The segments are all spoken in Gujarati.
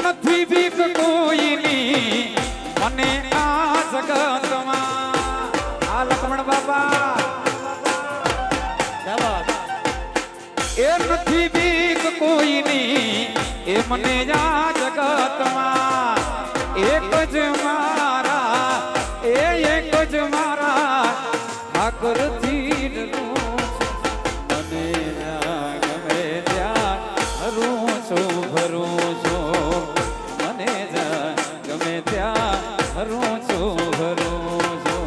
નથી બીક કોઈની મને આ જગતમાં આ લક્ષ્મણ બાબા એ નથી બીક કોઈની એ મને આ જગતમાં એક જ મારા એક જ મારા ઠાકરથી ડરું મને ગમે ત્યાં હરું છું ભરું છું મને ગમે ત્યાં હરું છું ભરું છું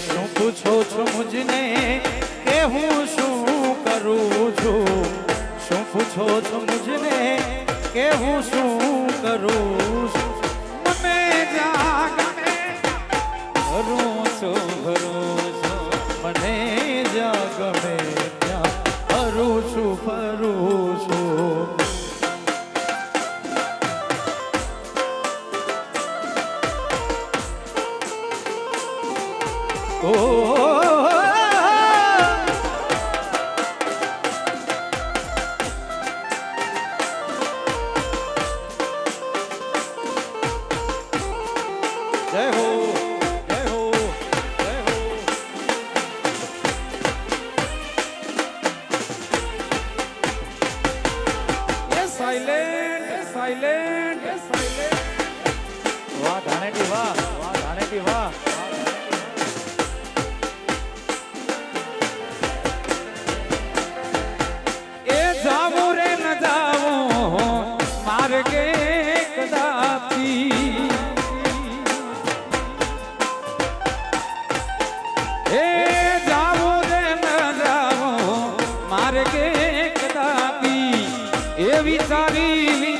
શું પૂછો છો મુજને કે હું શું કરું છું શું પૂછો છો મુજને કે હું શું કરું છું મને જ્યાં ગમે હરું છું ભરું છું મને જ્યાં ગમે ત્યાં ફરું છું ફરું છું ઓ જય હો જય હો જય હો સાયલેન્ટ વાહ ધાનેટી વાહ વાહ ધાનેટી વાહ એ જાવું રે ન જાવું માર્ગે કદાપી એ જાવું રે ન જાવું માર્ગે કદાપી એ વિચારીને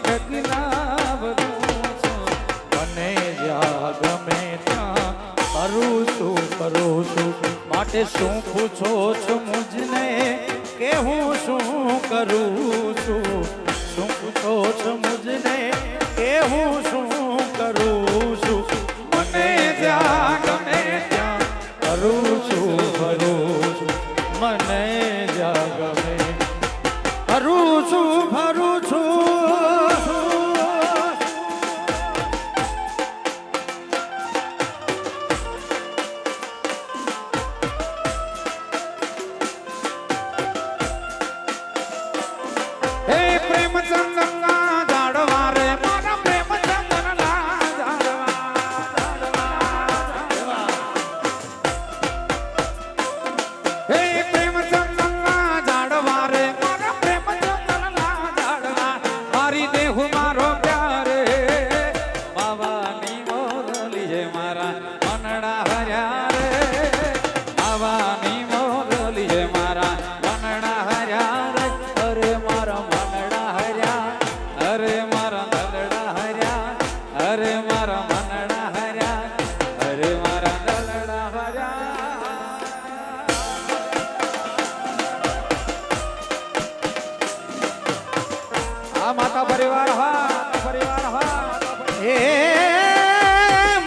કગલા બધું છું મને જ્યાં ગમે ત્યાં કરું છું માટે શું પૂછો છો મુજને કે હું શું કરું છું શું પૂછો છો મુજને કે હું શું કરું છું મને જ્યાં ગમે ત્યાં કરું છું મને જ્યાં ગમે ફરું છું ફરું છું હે પ્રેમચંદનના ઝાડવા રે મારા પ્રેમચંદનના ઝાડવા હે પ્રેમચંદનના ઝાડવા રે મારા પ્રેમચંદનના ઝાડવા મારી દેહુ મારો પ્યારે બાવાની મોરલી જે મારા મનડા હર્યા રે બાવાની મોરલી જે મારા મનડા હર્યા રે અરે મારા મનડા હર્યા અરે મારા દલડા હર્યા અરે મારા મનડા હર્યા અરે મારા દલડા હર્યા આ માતા પરિવાર હા એ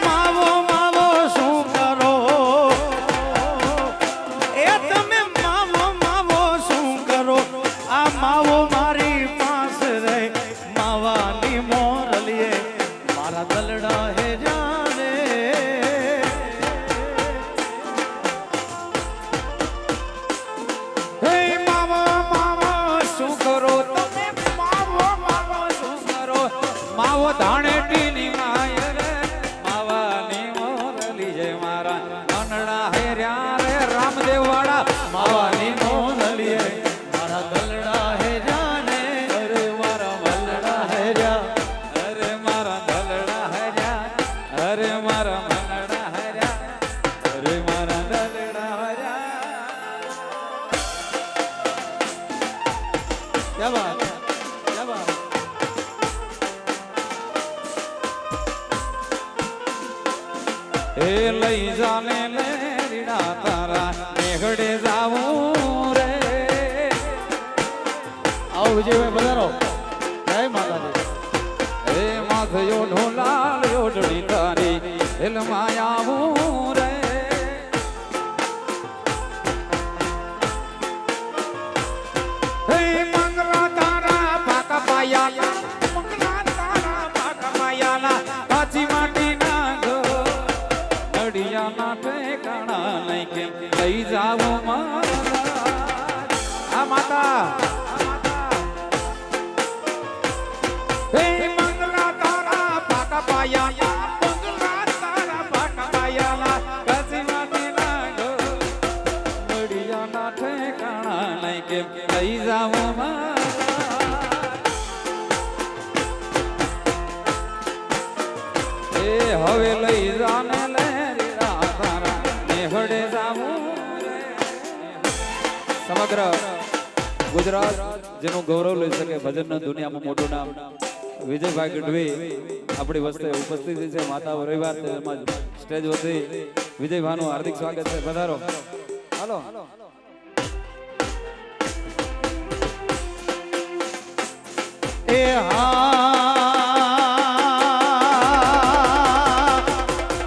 માવો માવો શું કરો એ તમે માવો શું કરો આ માવો મારી પાસે રહે માવાની મોરલીએ મારા દલડા હે જાને હે માવો માવો શું કરો તમે માવો શું કરો માવો ધાણેટીની માય રે માવાની મોરલી જય મારા મનડા હેર્યા રે રામદેવ વાળા માવાની મોરલીએ મારા દલડા હે જાને અરે મારા મલડા હેર્યા અરે મારા દલડા હર્યા અરે મારા મનડા હર્યા અરે મારા દલડા હર્યા ક્યા બાત ક્યા બાત એ લઈ જાને લેરીડા તારા મેઘડે જાવું રે આવો વિજયભાઈ પધારો જય માતાજી એ માથયો ઢોલાલ ઓઢડી તારી હેલમાં આવું રે હે મંગલ લઈ જાઓ મારા આ માતા હે મંગલા તારા પાકા પાયા મંગલા તારા પાકા પાયા કસીમાંથી ના ગો મડિયાના ઠેકાણા નહીં કેમ લઈ જાઓ મારા એ હવે લઈ જાને લે તારા નેહડે જાવું સમગ્ર ગુજરાત જેનું ગૌરવ લઈ શકે ભજનના દુનિયામાં મોટું નામ વિજયભાઈ ગઢવી આપણી વસ્તે ઉપસ્થિત છે માતા રવિવાર તેમજ સ્ટેજ વતી વિજયભાઈનું હાર્દિક સ્વાગત છે પધારો હાલો એ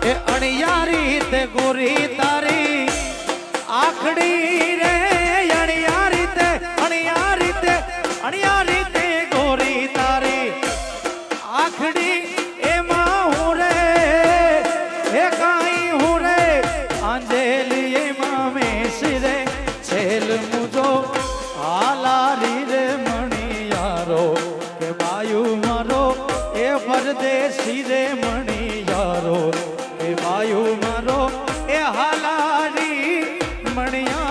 એ અણિયારી તે ગોરી તારી આખડી રે અણિયારી તે ગોરી તારી આખડી એમાં હું રે એ કાઈ હું રે અંજેલી એમાં મેશ રે છેલ મુજો હાલારી રે મણિયારો કે બાયુ મારો એ પરદેશી રે મણિયારો એ બાયુ મારો એ હાલારી મણિયારો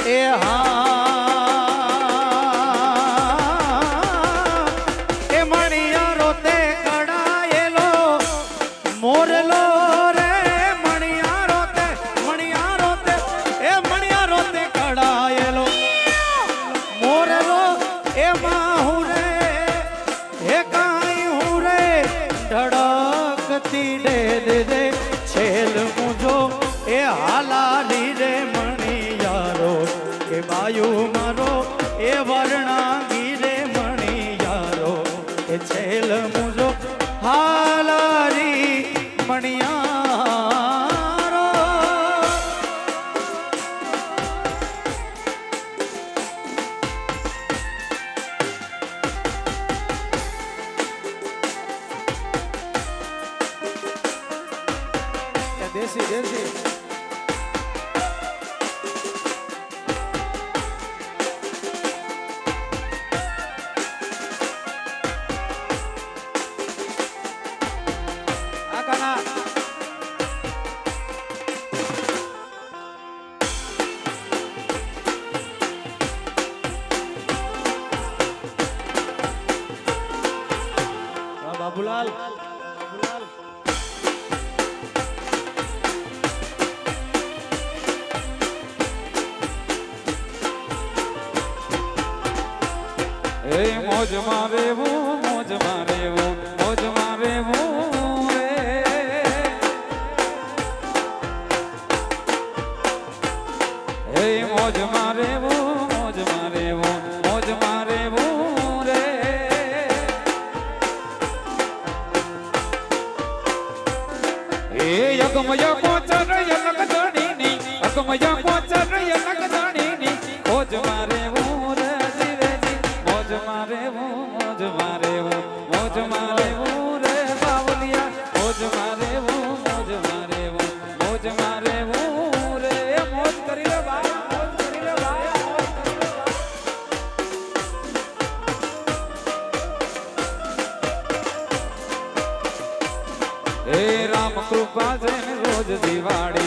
એ એ મણિયારો તે કડાયેલો મોરલો રે મણિયારો તે એ મણિયારો તે કડાયેલો મોરલો એમાં હું રે એ કાઈ હું રે ધડકતી દે દે છેલ મુજો એ હાલારી રે મણિયારો કે બાયુ મારો એ વર્ણાંગી રે મણિયારો એ છેલ મુજો હાલારી મણિયારો દેશી દેશી બાબુલાલ એ મોજમાં રહેવું મોજમાં રહેવું મોજમાં રહેવું રે એ મોજમાં રહેવું મોજમાં રહેવું મોજમાં રહેવું રે એ યગમય કોચર યલક ધણીની અગમય કોચર યલક ધણીની મોજમાં રહેવું રે મોજમાં રહેવું રે બાવલિયા મોજમાં રહેવું રે મોજ કરી લે બા મોજ કરી લે બા એ રામ કૃપા છે રોજ દિવાળી